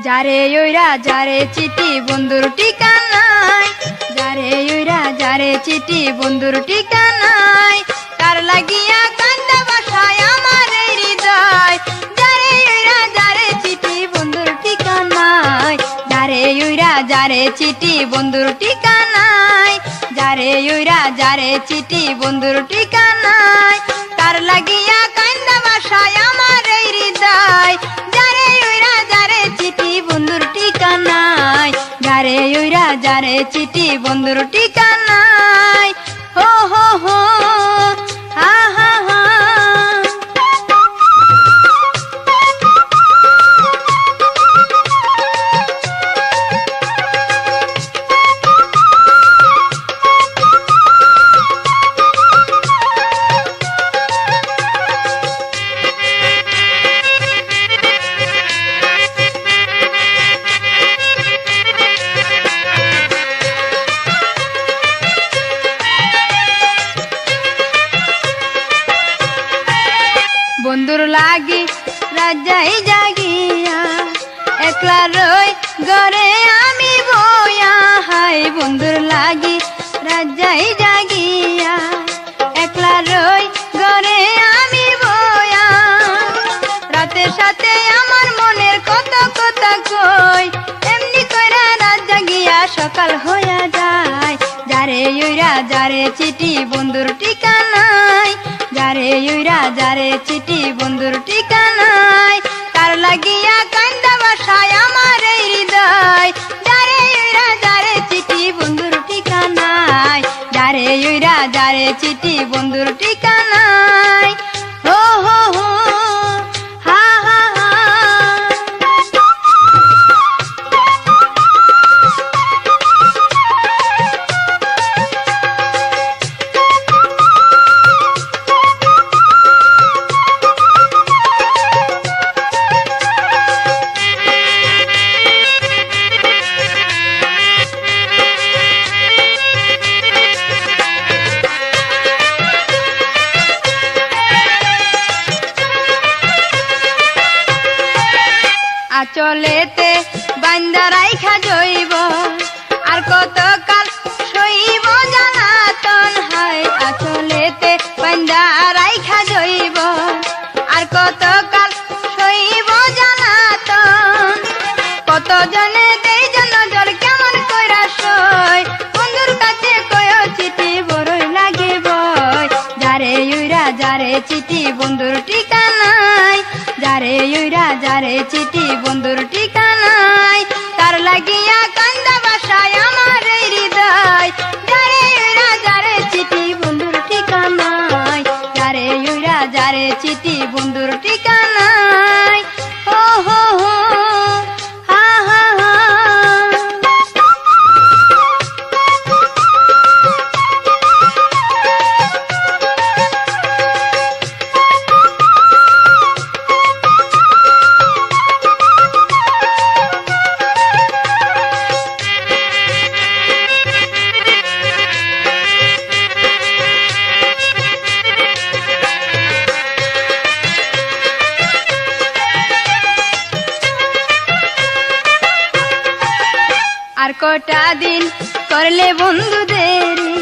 যারে ওইরা যারে চিঠি বন্ধুর ঠিকানায়, যারে ওইরা যারে চিঠি বন্ধুর ঠিকানায়, তার লাগিয়া কান্দা বাসায় আমার এই হৃদয়। যারে ওইরা যারে চিঠি বন্ধুর ঠিকানায়, যারে ওইরা যারে চিঠি বন্ধুর ঠিকানায়, যারে ওইরা যারে চিঠি বন্ধুর ঠিকানায়, তার লাগিয়া কান্দা বাসায় আমার এই হৃদয়। যারে ওইরা যারে চিঠি বন্ধুর ঠিকানায়, যারে ওইরা যারে চিঠি বন্ধুর ঠিকানায়। হো হো হো হা হা হা। বন্ধুর লাগি রাজাই জাগিয়া, একলা রই ঘরে আমি বইয়া। হাই বন্ধুর লাগি রাজাই জাগিয়া, একলা রই ঘরে আমি বইয়া। রাতের সাথে আমার মনের কত কথা কই, এমনি কইরা রাত জাগিয়া সকাল হইয়া যায়। যারে ওইরা যারে চিঠি বন্ধুর ঠিকানায়, যারে ওইরা যারে চিঠি বন্ধুর ঠিকানায়, তার লাগিয়া কান্দা বাসায় আমার এই হৃদয়। যারে ওইরা যারে চিঠি বন্ধুর ঠিকানায়, যারে ওইরা যারে চিঠি বন্ধুর ঠিকানায়। হো হো হো হা হা হা। আচলেতে বান্দা রাইখা জইব, আর কত কাল সইব জ্বালাতন। হায় আচলেতে বান্দা রাইখা জইব, আর কত কাল সইব জ্বালাতন। কত জনে দেই জন জল কেমন কইরা সই, বন্ধুর কাছে কয়ো চিঠি বড়ই লাগে বই। যারে ওইরা যারে চিঠি বন্ধুর ঠিকানায়, যারে ওইরা যারে চিঠি বন্ধুর ঠিকানায়, তার লাগিয়া কান্দা বাসায় আমার এই হৃদয়। যারে ওইরা যারে চিঠি বন্ধুর ঠিকানায়, যারে ওইরা যারে চিঠি বন্ধুর ঠিকানায়। হো হো হো হা হা হা। আর কটা দিন করলে বন্ধু দেরি,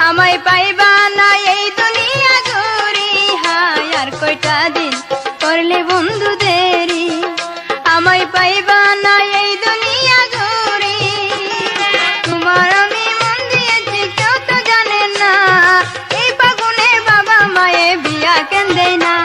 আমায় পাইবা না এই দুনিয়া ঘুরি। হায় আর কয়টা দিন করলে বন্ধু দেরি, আমায় পাইবা না এই দুনিয়া ঘুরি। তোমার আমি মন দিয়েছি কেউ তো জানে না, এই ফাগুনে বাবা মায়ে বিয়া কেন দেয় না।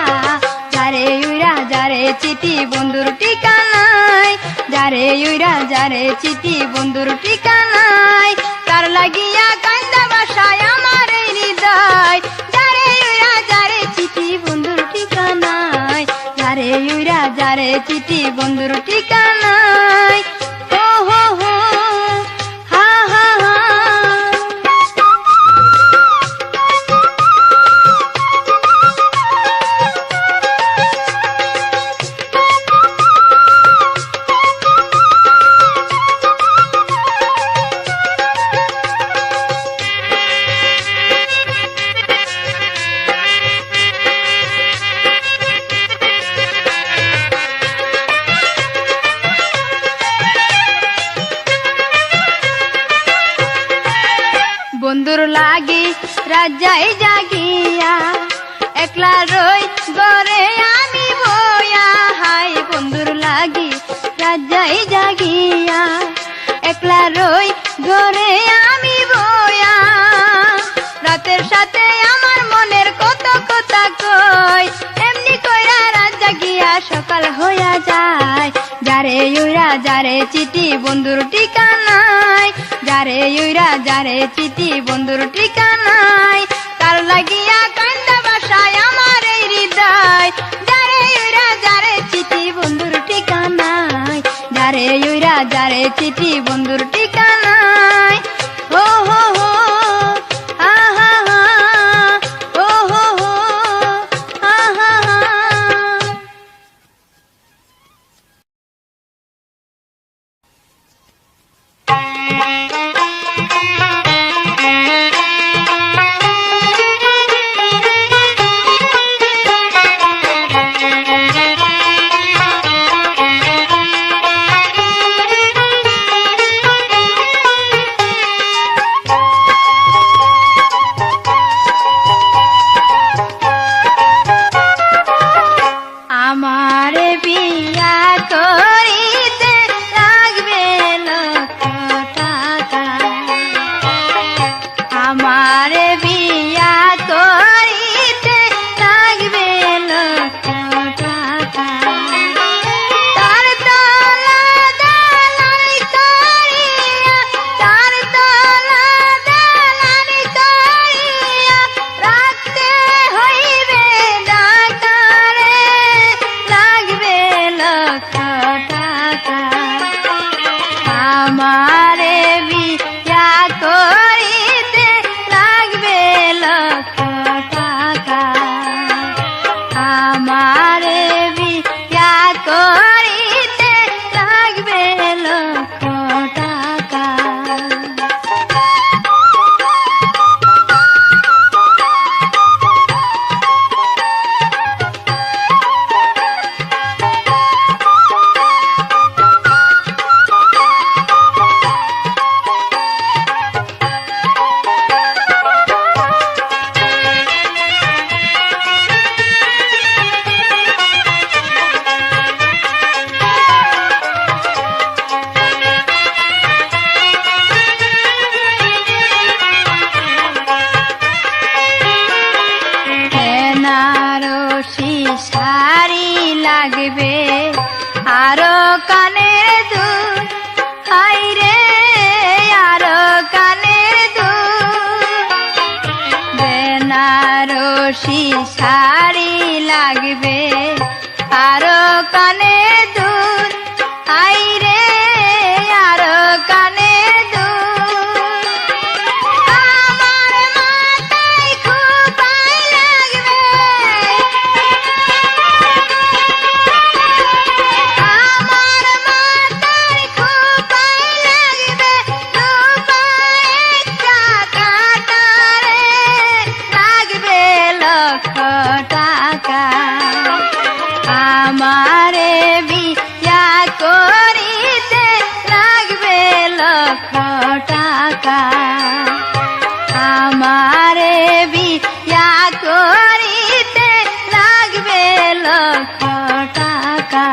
যারে ওইরা যারে চিঠি বন্ধুর ঠিকানায়, যারে ওইরা যারে চিঠি বন্ধুর ঠিকানায়, তার লাগিয়া কান্দা বাসায় আমার এই হৃদয়। যারে ওইরা যারে চিঠি বন্ধুর ঠিকানায়, যারে ওইরা যারে চিঠি বন্ধুর ঠিকানায়। হো হো হো হা হা হা। রাজাই জাগিয়া একলা রই গরে আমি বয়া হাই বন্ধুর লাগি রাজাই জাগিয়া একলা রই ঘরে আমি বয়া রাতের সাথে আমার মনের কত কথা কই এমনি কইরা রাত জাগিয়া সকাল হইয়া যায় যারে উইরা যারে চিঠি বন্ধুর ঠিকানায় যারে উইরা যারে চিঠি বন্ধুর ঠিকানায় তার লাগিয়া কান্দা বাসায় আমার এই হৃদয় যারে উইরা যারে চিঠি বন্ধুর ঠিকানায় যারে উইরা যারে চিঠি বন্ধুর ঠিকানায় ও হো হো আহা হা ও হো হো আহা হা আমারে বিয়া করিতে লাগবে লক্ষ টাকা আমারে বিয়া করিতে লাগবে লক্ষ টাকা তার তলা দালালি করিয়া তার তলা দালালি করিয়া রাখতে হইবে ডাকারে লাগবে লক্ষ টাকা আমারে বিয়া করিতে লাগবে লক্ষ টাকা আমারে বিয়া করিতে লাগবে লক্ষ টাকা বেনারসি শাড়ি লাগবে আরো কানের দুল হাইরে আরো কানের দুল বেনারসি শাড়ি লাগবে আরো কানের দুল হাইরে আরো কানের দুল আমার মাথায় খোপায় লাগবে আমার মাথায় খোপায় লাগবে রূপায় একটা কাটারে লাগবে লক্ষ টাকা আমারে বিয়া করিতে লাগবে লক্ষ টাকা আমারে বিয়া করিতে লাগবে লক্ষ টাকা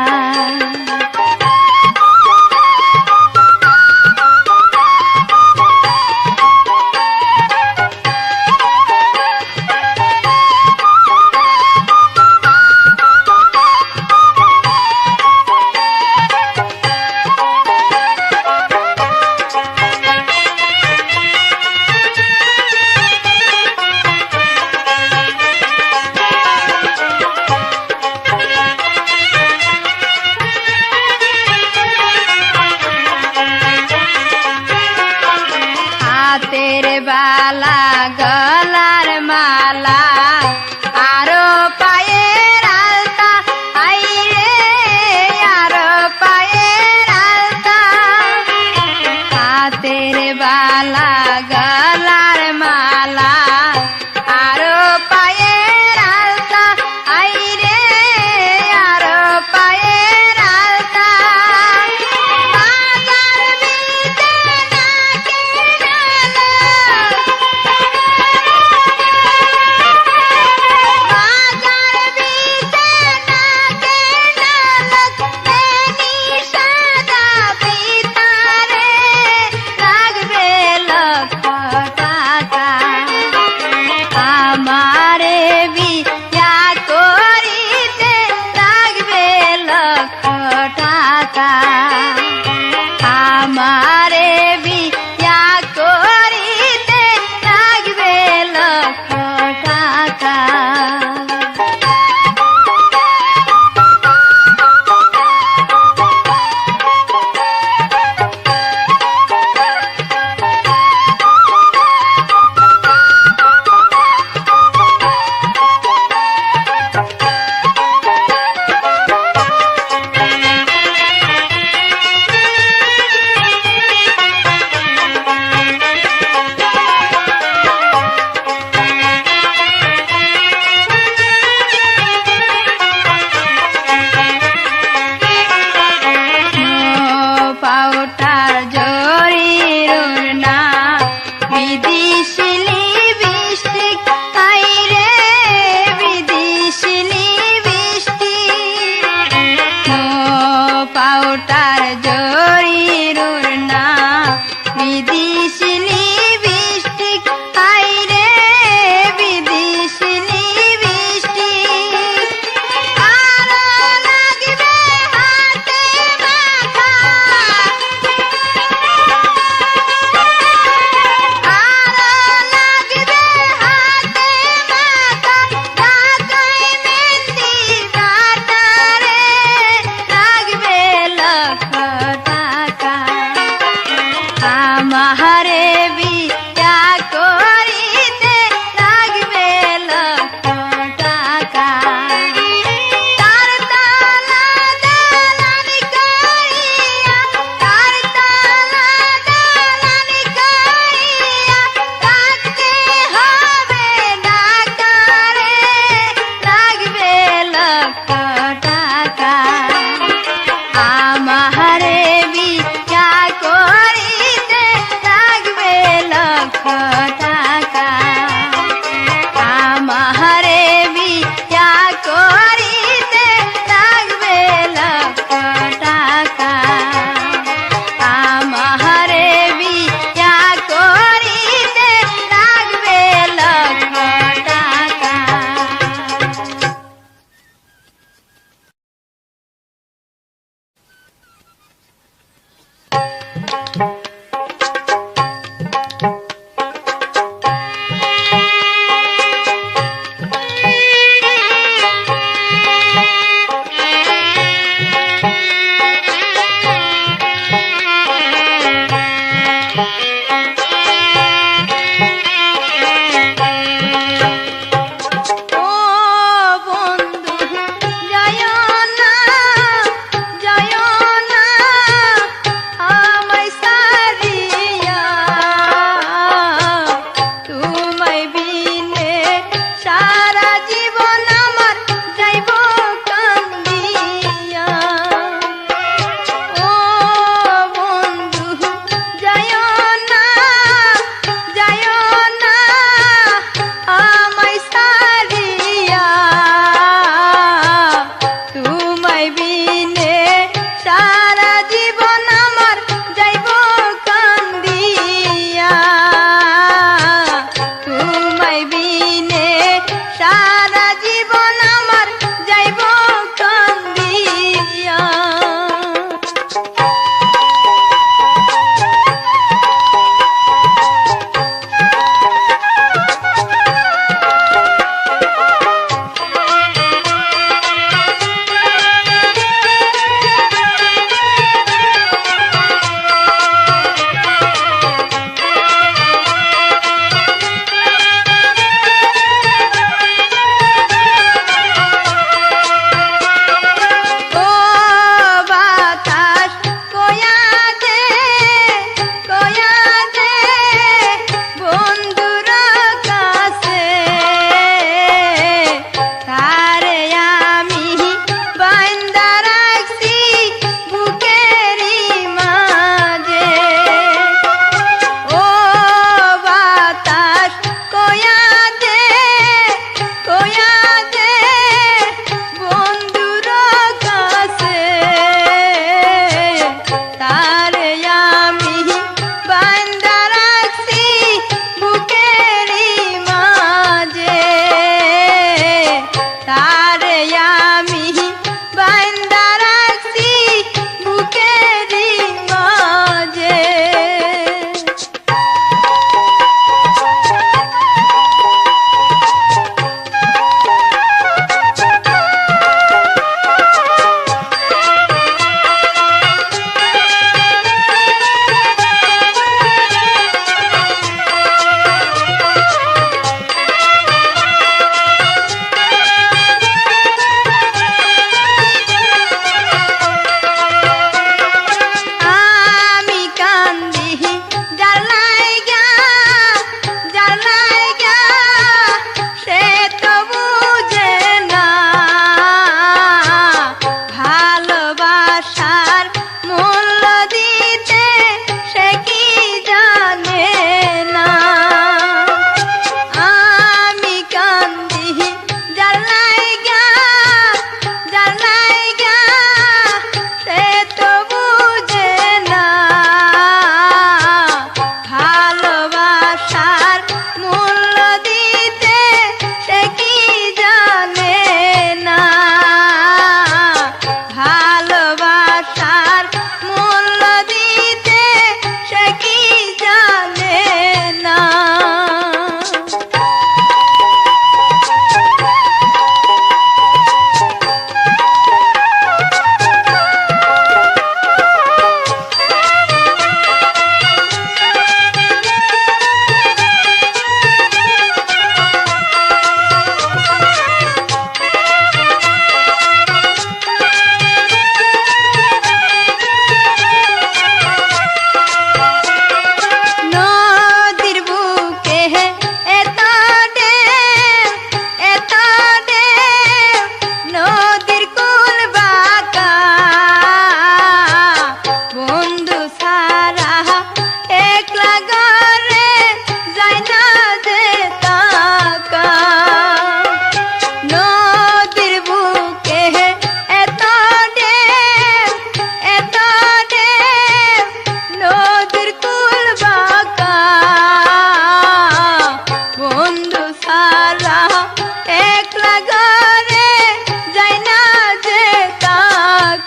বারোটার জরির না বিদেশি লিপস্টিক আইরে বিদেশি লিপস্টিক আরো লাগবে হাতে মাখা আরো লাগবে হাতে মাখা ঢাকায় মেহেন্দি কাটারে লাগবে লক্ষ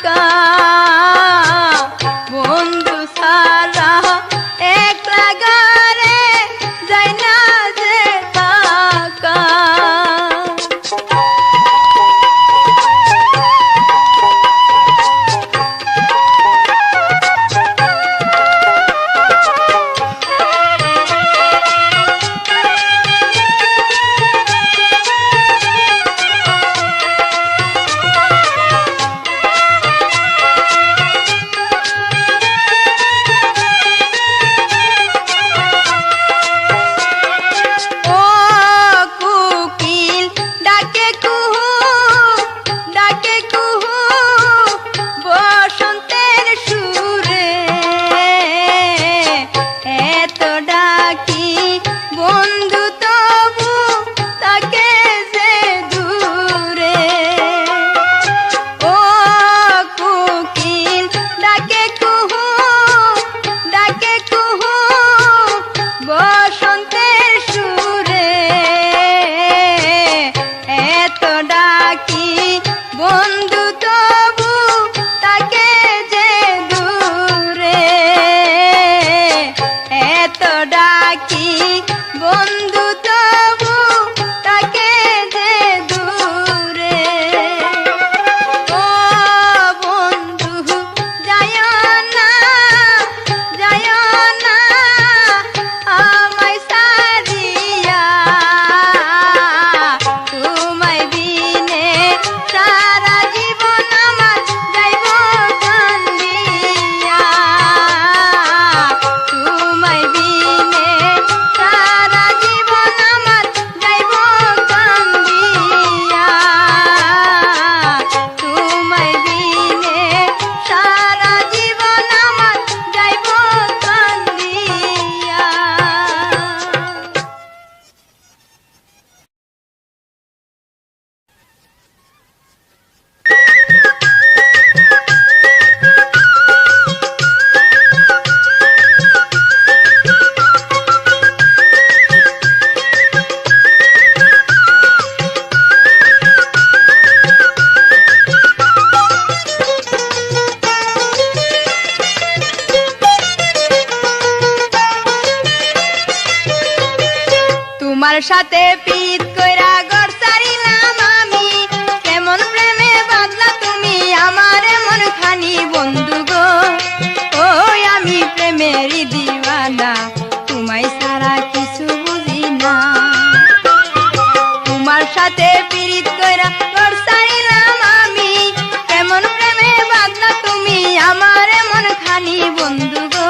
একা বন্ধু সারা একলা গারে যাই না যে থাকা। তোমার সাথে পিত কইরা ঘর ছাড়িলাম আমি, কেমন প্রেমে বাঁধলা তুমি আমার মন খানি বন্ধু গো। ওই আমি প্রেমের দিওয়ানা, তোমায় ছাড়া কিছু বুঝি না। তোমার সাথে পিত কইরা ঘর ছাড়িলাম আমি, কেমন প্রেমে বাঁধলা তুমি আমার মন খানি বন্ধু গো।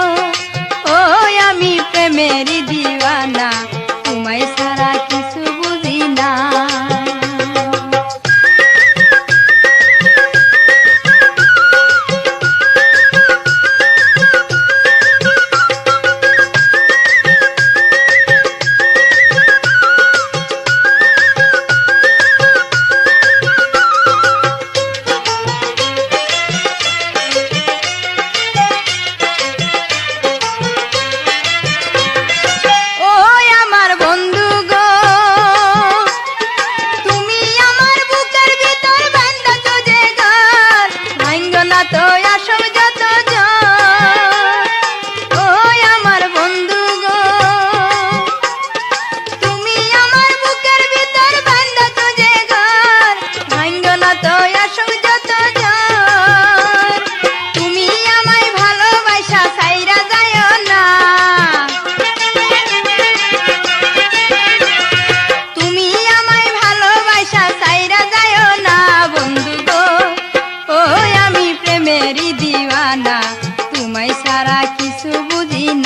ওই আমি প্রেমের দিওয়ানা, তোমায় ছাড়া কিছু বুঝি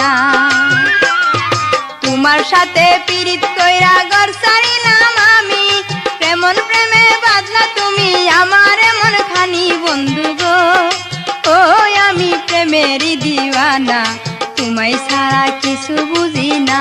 না। তোমার সাথে পীড়িত কইরা ঘর ছাড়িলাম আমি, কেমন প্রেমে বাঁধলা তুমি আমার মন খানি বন্ধু গো। ওই আমি প্রেমের দিওয়ানা, তোমায় ছাড়া কিছু বুঝি না।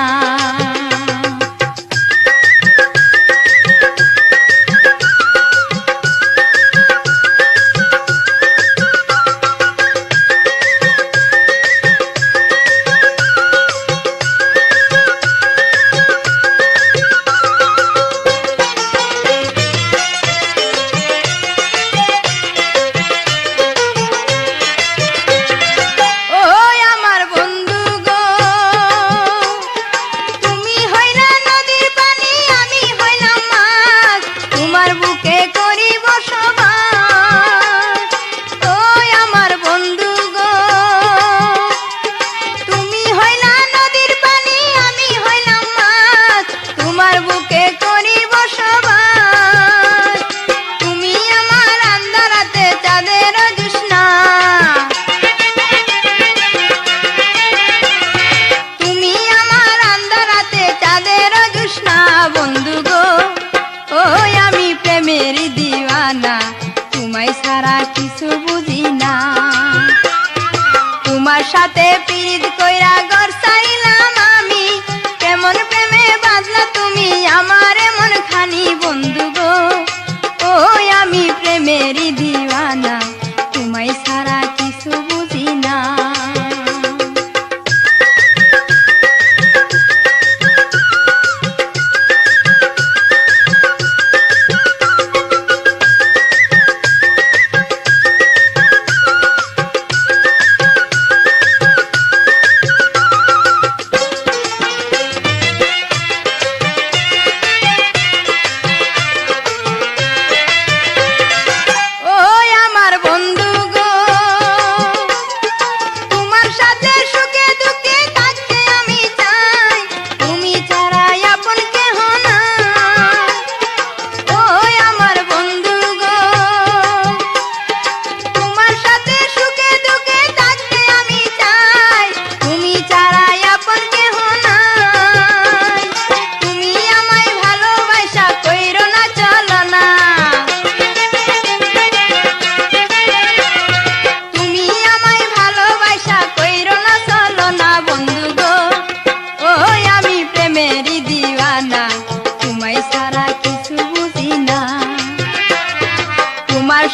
তোমার সাথে পিরিত কইরা ঘর ছাড়িলাম আমি, কেমন প্রেমে বাঁধলা তুমি আমার মন খানি বন্ধু গো। ওই আমি প্রেমেরই দিওয়ানা, তোমায় ছাড়া কিছু বুঝি না।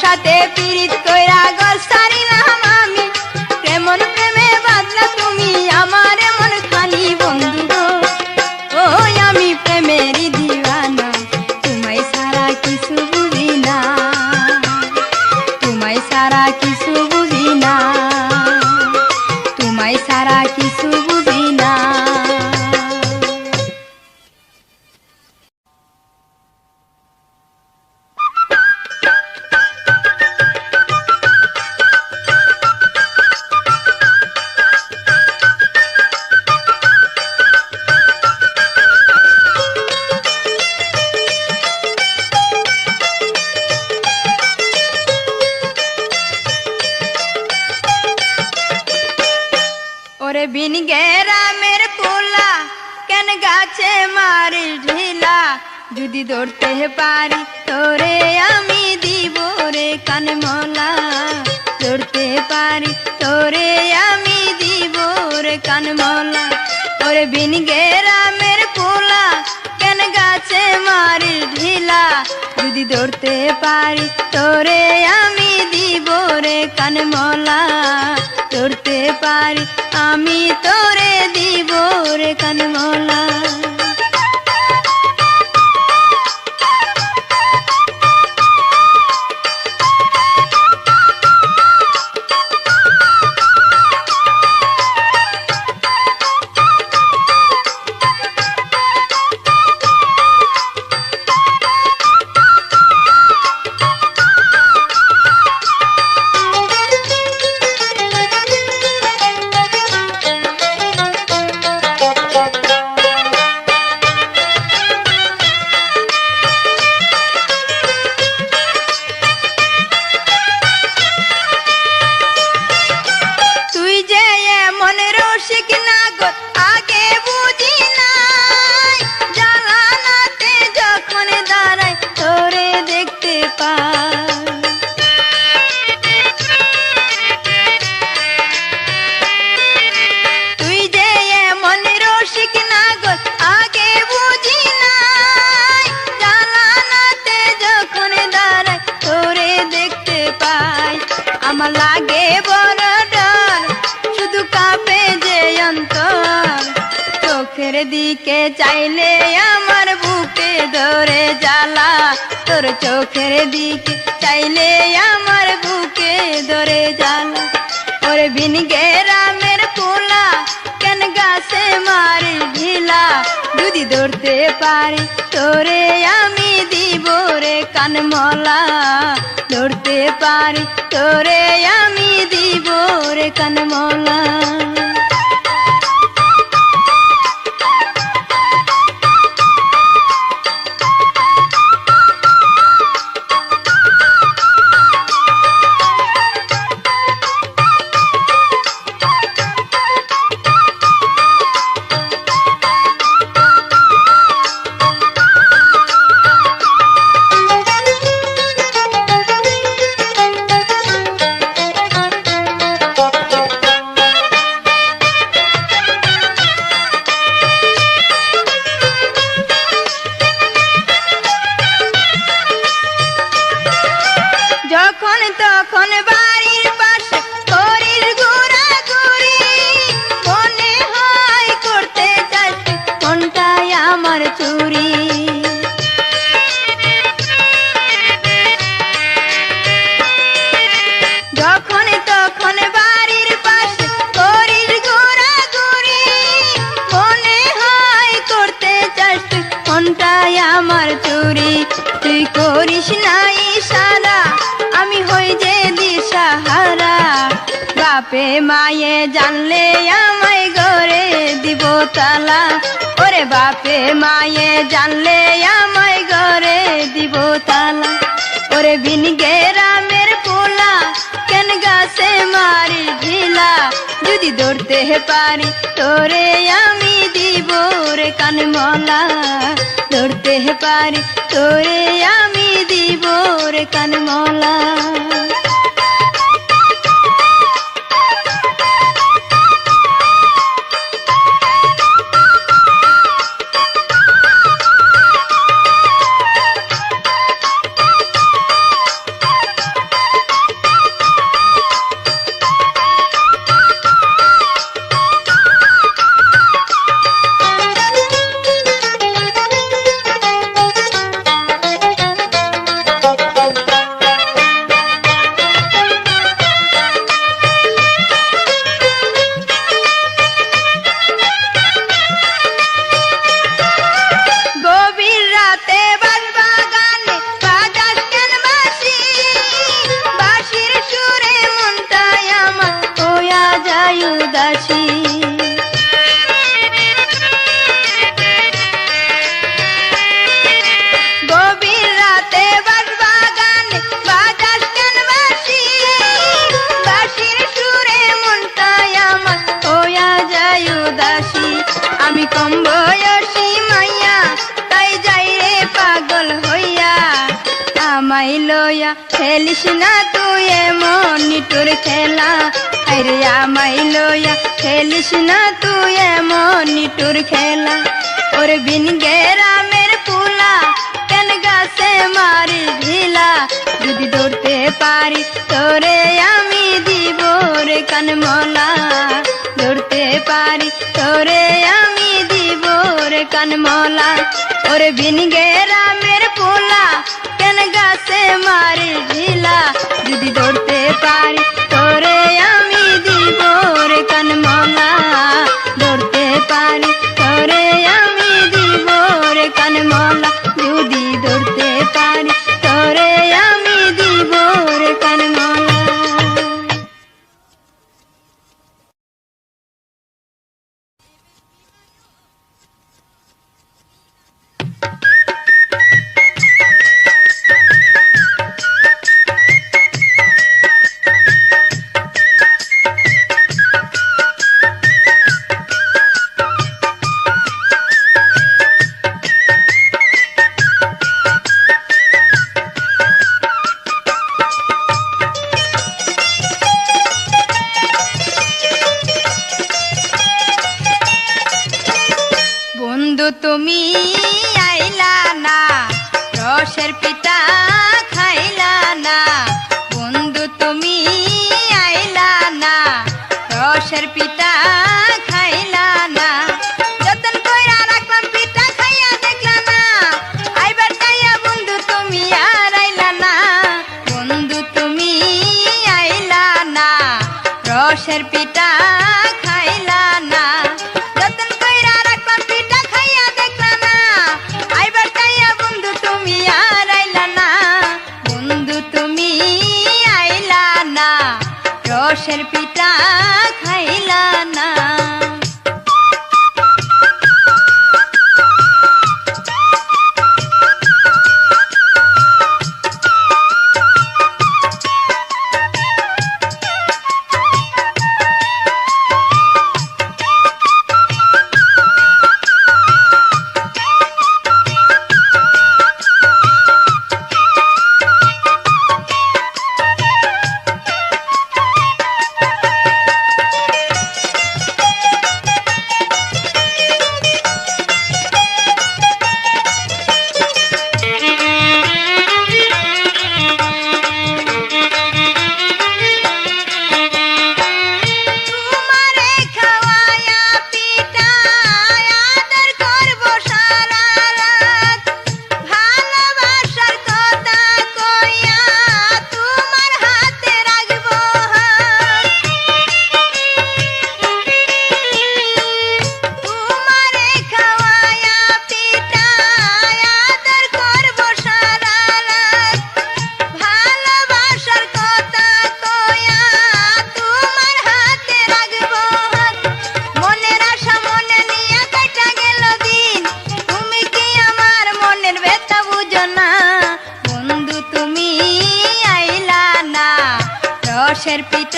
সাথে পিরিত কইরা ঘর ছাড়িলাম আমি, কেমন প্রেমে বাঁধলা তুমি আমার মন খানি বন্ধু গো। ওই আমি প্রেমেরই দিওয়ানা, তোমায় ছাড়া কিছু বুঝি না, তোমায় ছাড়া কিছু বুঝি না, তোমায় ছাড়া কিছু বুঝি না। ওরে বিন গেরামের পোলা কেন গাছে মারি ঢিলা, যদি ধরতে পারি তোরে আমি দিব রে কানমলা, ধরতে পারি তোরে আমি দিব রে কানমলা। ওরে বিন গেরামের পোলা কেন গাছে মারি ঢিলা, যদি ধরতে পারি তোরে আমি দিব রে কানমলা, ধরতে পারি আমি তোরে দিব রে কানমলা। আমার লাগে বড় ডর, শুধু কাঁপে যে অন্তর, চোখের দিকে চাইলে আমার বুকে ধরে জ্বালা, তোর চোখের দিকে চাইলে আমার বুকে ধরে জ্বালা। ওরে বিন গেরামের পোলা কেন গাছে মারি ঢিলা, যদি ধরতে পারি তোরে আমি দিব রে কানমলা, ধরতে পারি তোরে আমি দিব রে কানমলা। বাপে মায়ে জানলে আমায় ঘরে দিব তালা, ওরে বাপে মায়ে জানলে আমায় ঘরে দিব তালা। ওরে বিন গ্রামের পোলা কেন গাছে মারি ঢিলা, যদি ধরতে পারি তোরে আমি দিব রে কানমলা, ধরতে পারি তোরে আমি দিব রে কানমলা। আমি কম বয়সী মাইয়া তাই যাই রে পাগল হইয়া, আমায় লইয়া খেলিস না তুই এমন নিটুর খেলা, আরে আমায় লইয়া খেলিস না তুই এমন নিটুর খেলা। ওরে বিন গ্রামের পোলা কেন গাছে মারি ঢিলা, যদি ধরতে পারি তোরে আমি দিব রে কানমলা, ধরতে পারি তোরে আমি দিব রে কানমলা। ওরে বিন গ্রামের পোলা কেন গাছে মারি ঢিলা, যদি ধরতে পারি তোরে আমি দিব রে কানমলা, ধরতে পারি তোরে আমি দিব রে কানমলা, যদি ধরতে পারি তোরে আমি দিব রে কানমলা। বন্ধু তুমি আইলা না, রসের পিঠা খাইলা না, বন্ধু তুমি আইলা না, রসের পিঠা খাইলা না, যতন কইরা রাখলাম পিঠা খাইয়া দেখলা না, আইবার চাইয়া বন্ধু তুমি আর আইলা না, বন্ধু তুমি আইলা না, রসের পিঠা খাইলা না, যতন কইরা রাখলাম পিঠা খাইয়া দেখলা না, আইবার চাইয়া বন্ধু তুমি আর আইলা না, বন্ধু তুমি আইলা না, রসের পিঠা খাইলা না।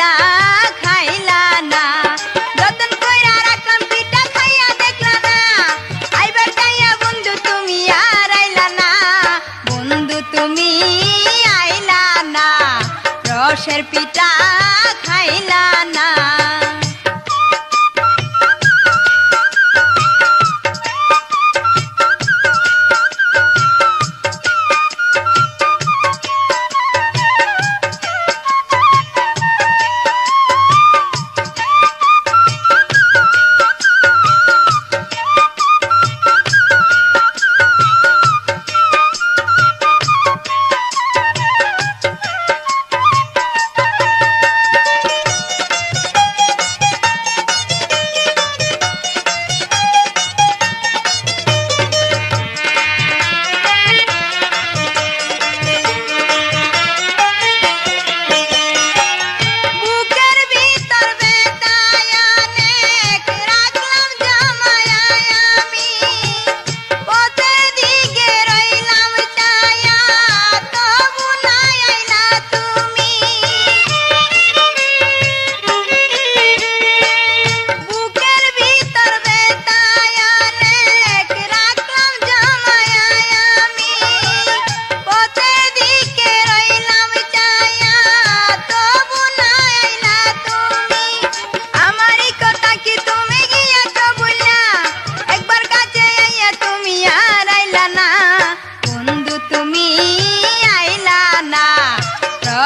পিঠা খাইলা না যতন কইরা রাখলাম পিঠা খাইয়া দেখলা না আইবার যাইয়া বন্ধু তুমি আর আইলা না বন্ধু তুমি আইলা না রসের পিঠা খাইলা না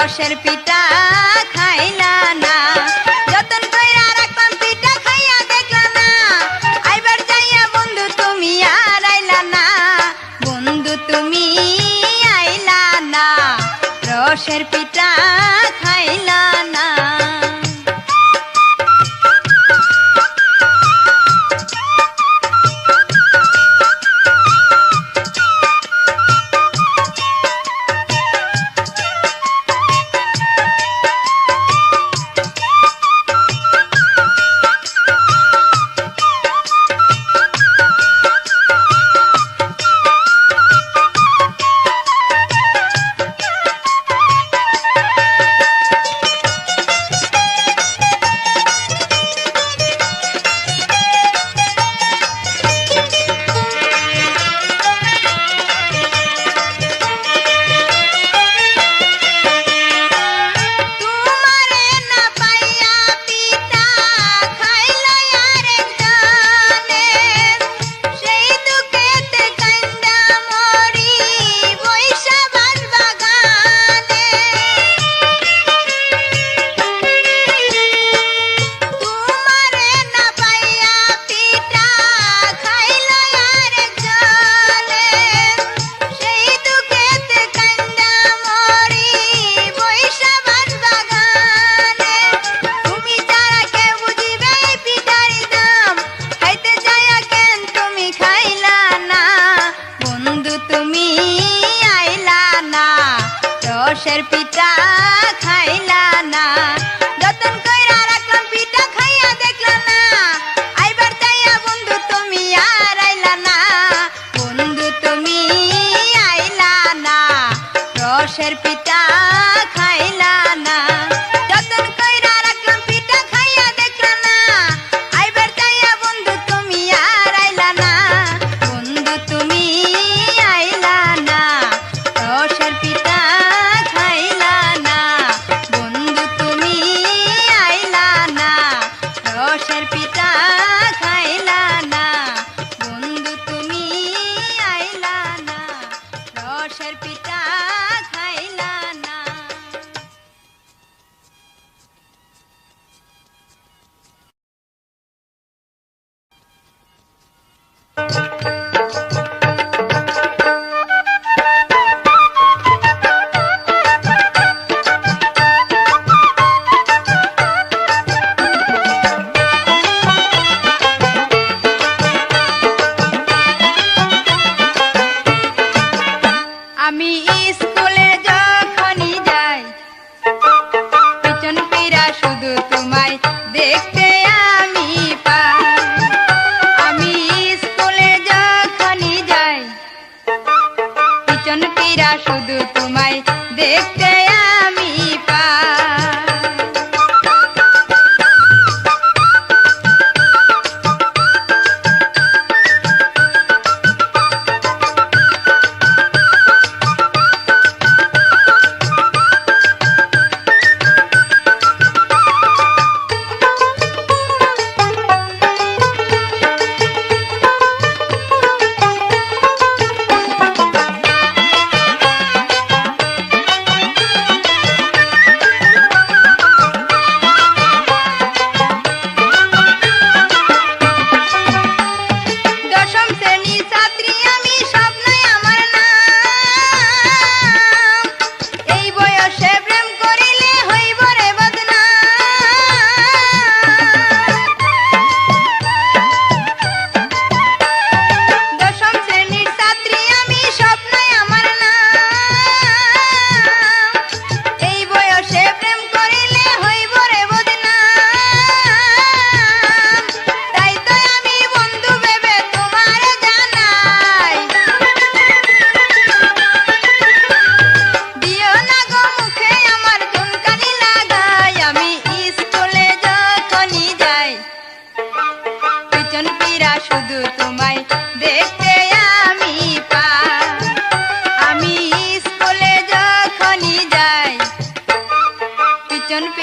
রসের পিঠা খাইলা না যতন কইরা রাখলাম পিঠা খাইয়া দেখলা না আইবার যাইয়া বন্ধু তুমি আর আইলা না বন্ধু তুমি আইলা না রসের পিঠা খাইলা না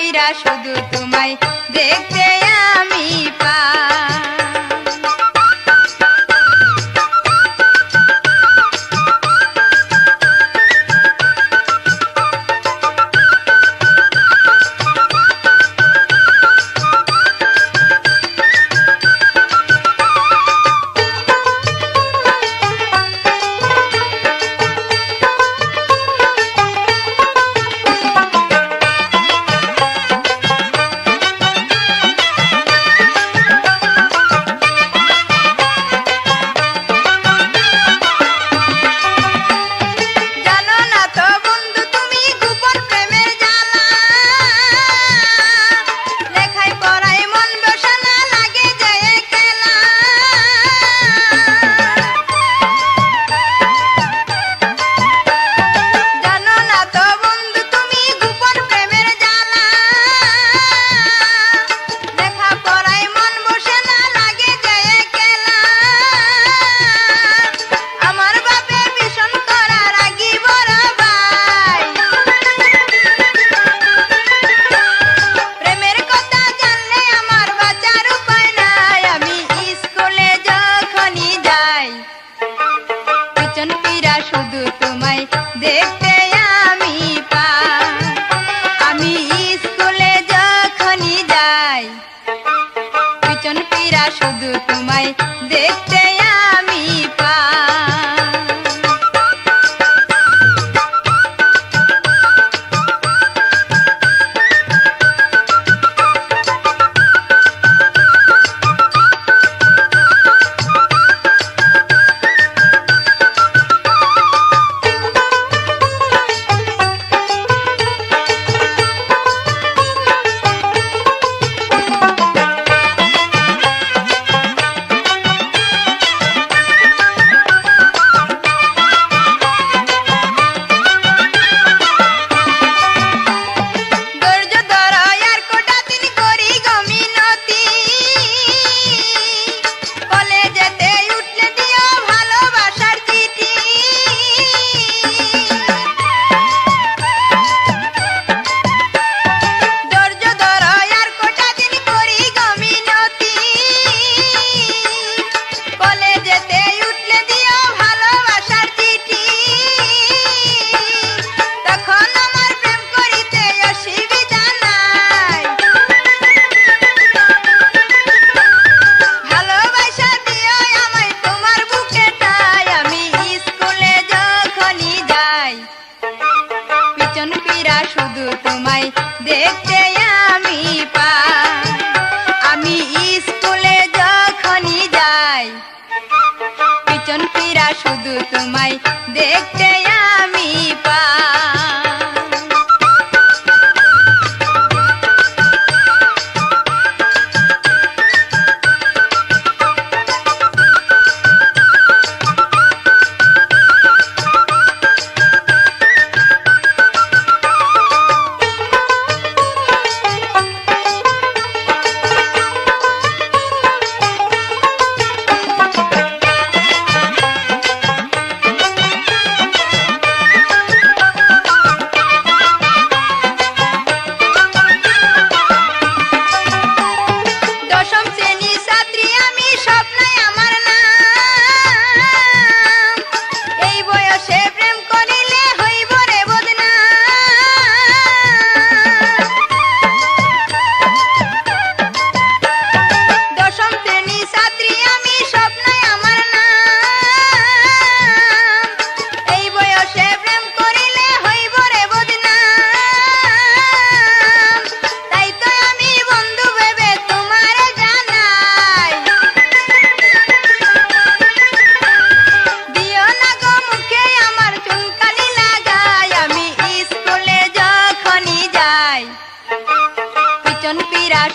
ফিরা শুধু তোমায় দেখতে আমি পাই। শুধু তোমায় দেখতে আমি পাই। আমি স্কুলে যখনই যাই পিছন ফিরা শুধু তোমায় দেখতে আমি পাই। শুধু তোমায় দেখতে আমি পাই। আমি স্কুলে যখনই যাই পিছন ফিরা শুধু তোমায় দেখতে আমি পাই।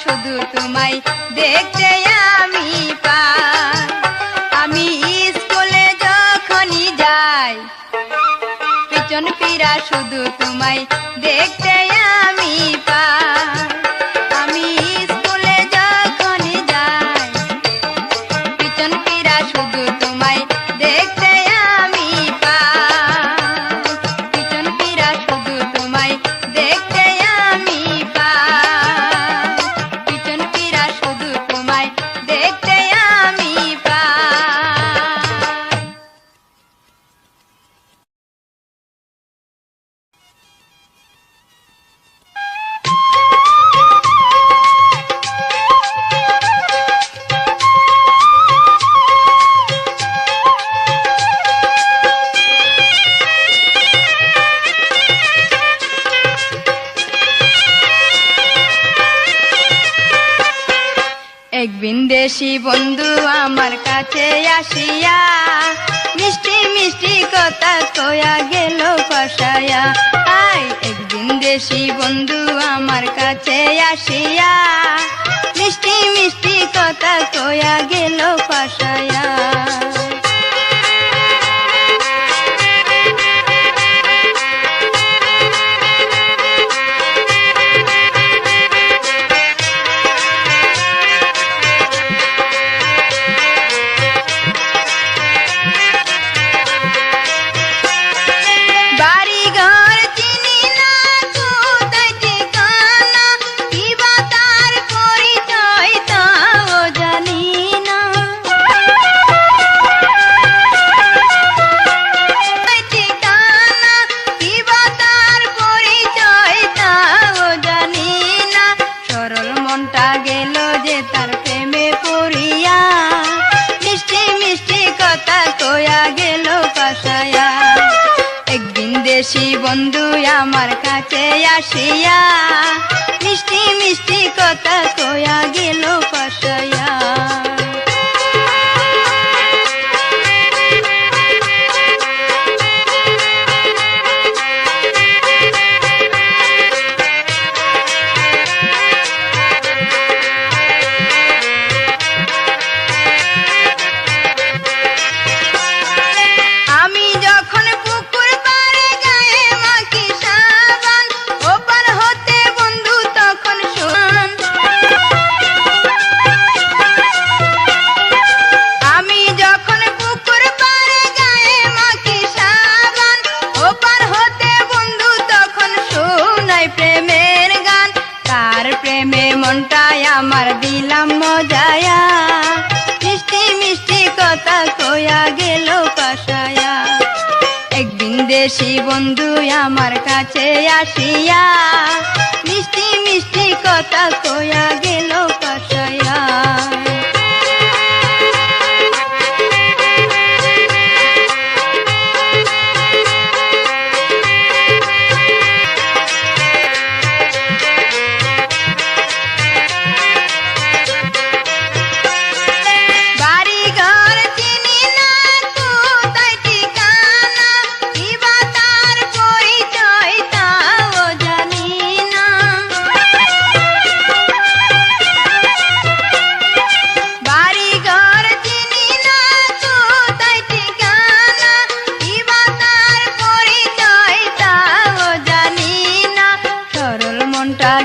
শুধু তোমায় দেখতে আমি পাই। আমি স্কুলে যখনই যাই পিছন ফিরা শুধু তোমায় দেখতে আমি পাই। আমি স্কুলে যখনই যাই পিছন ফিরা শুধু তোমায় দেখতে আমি পাই। পিছন ফিরা শুধু তোমায় দেখতে আমি পাই। এক বিন্দেশি বন্ধু আমার কাছে আসিয়া মিষ্টি মিষ্টি কথা কয়া গেল পাশায়া। এক বিন্দেশি বন্ধু আমার কাছে আসিয়া মিষ্টি মিষ্টি কথা কয়া গেল পাশায়া। দেশি বন্ধু আমার কাছে আসিয়া মিষ্টি মিষ্টি কথা কয়া গেল পাশায়া। আমার দিলাম মজায়া মিষ্টি মিষ্টি কথা কয়া গেল পাশায়া। এক বিন্দেশি বন্ধু আমার কাছে আসিয়া মিষ্টি মিষ্টি কথা কয়া গেল পাশায়া।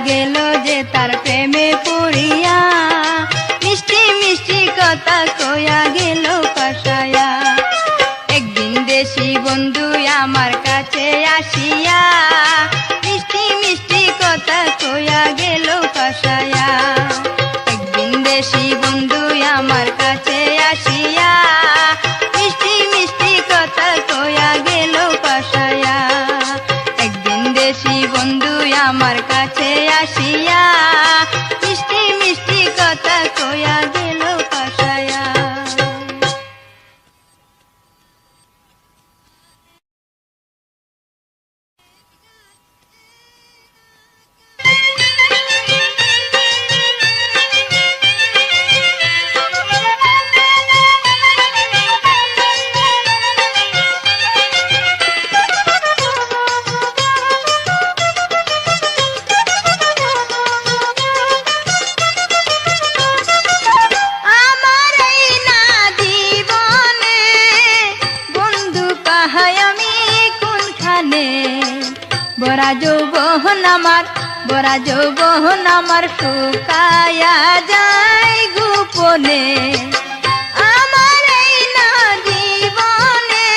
গেল যে তার প্রেমে পড়িয়া মিষ্টি মিষ্টি কথা কয়া গেল পাশায়া। একদিন দেশি বন্ধু আমার কাছে আসিয়া মিষ্টি মিষ্টি কথা কয়া গেল পাশায়া। একদিন দেশি বন্ধু আমার কাছে আসিয়া মিষ্টি মিষ্টি কথা কয়া গেল পাশায়া। একদিন দেশি বন্ধু আমার কাছে আসিয়া মিষ্টি মিষ্টি কথা কয়া গেল পাশায়া। বরা যৌবন আমার শুকায়া যায় গোপনে। আমার এই না জীবনে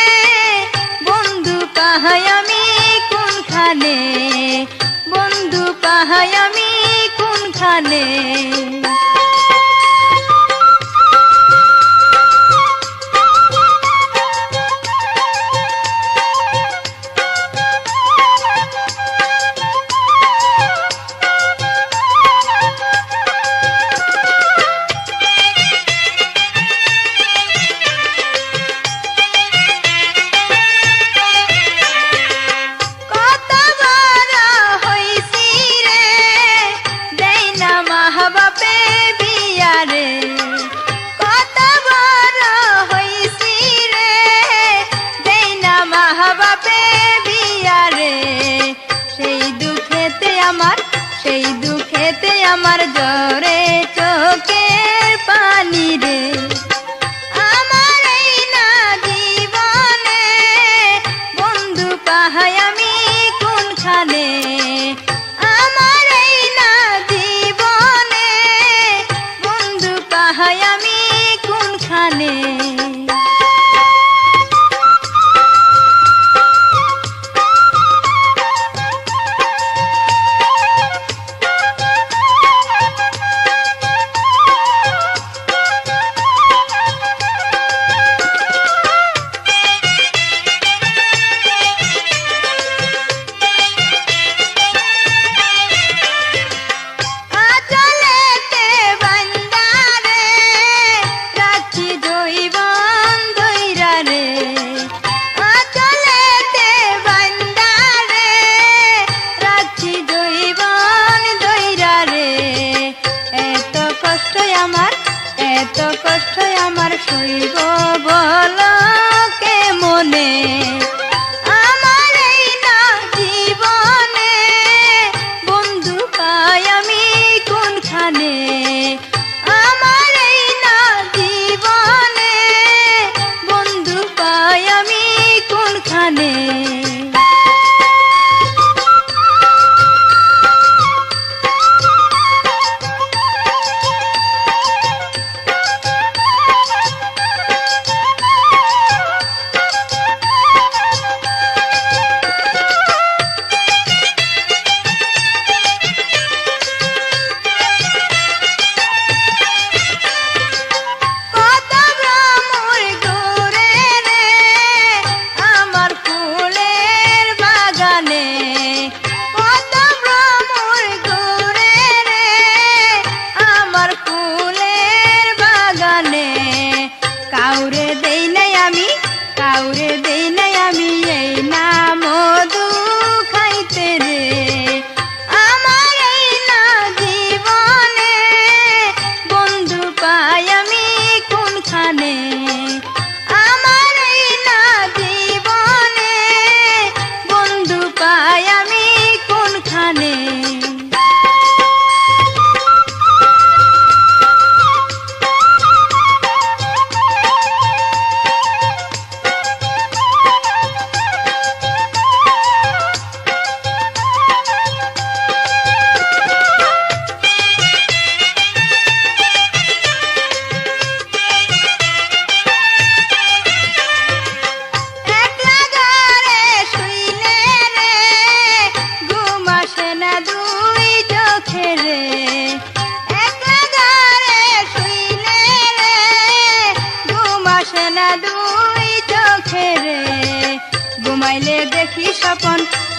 বন্ধু কাহাই আমি কোনখানে, বন্ধু কাহাই আমি কোনখানে। কতবার হইছি রে দেই না মাহবা আমার জোরে চোখের পানি রে আমার এই না জীবনে বন্ধু পাহাই আমি কোনখানে আমার এই না জীবনে বন্ধু পাহাই আমি কোনখানে এত কষ্ট আমার সইব বল কে মনে আমার এই না জীবনে বন্ধু পাই আমি কোনখানে আমার এই না জীবনে বন্ধু পাই আমি কোনখানে কাউরে দেই নাই আমি এই না মধু খাইতে রে আমার এই না জীবনে বন্ধু পাই আমি কোনখানে আমার এই না জীবনে বন্ধু পাই আমি কোনখানে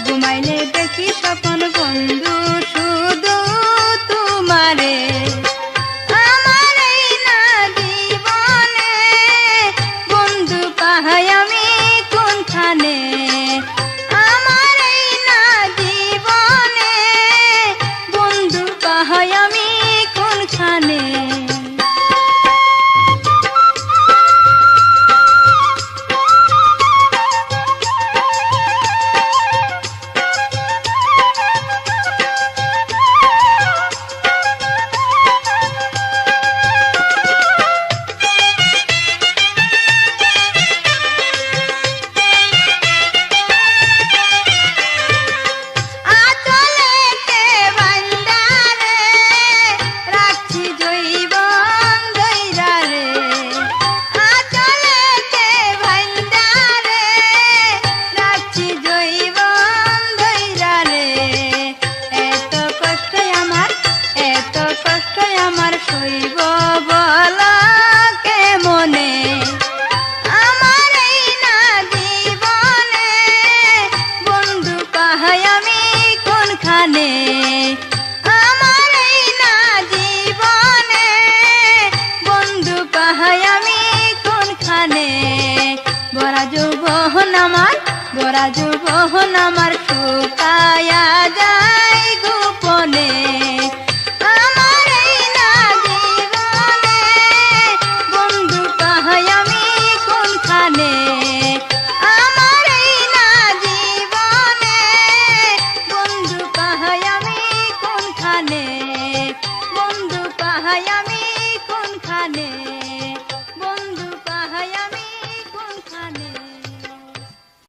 ঘুমাইলে দেখি স্বপন বন্ধু শুধু তোমারে আমার এই না জীবনে বন্ধু পাহাই আমি কোনখানে আমার এই না জীবনে বন্ধু পাহাই আমি কোনখানে বরা যৌবন আমার শুকায়া যায় গোপনে আমার এই না জীবনে বন্ধু পাহাই আমি কোনখানে আমার এই না জীবনে বন্ধু পাহাই আমি কোনখানে বন্ধু পাহাই আমি কোনখানে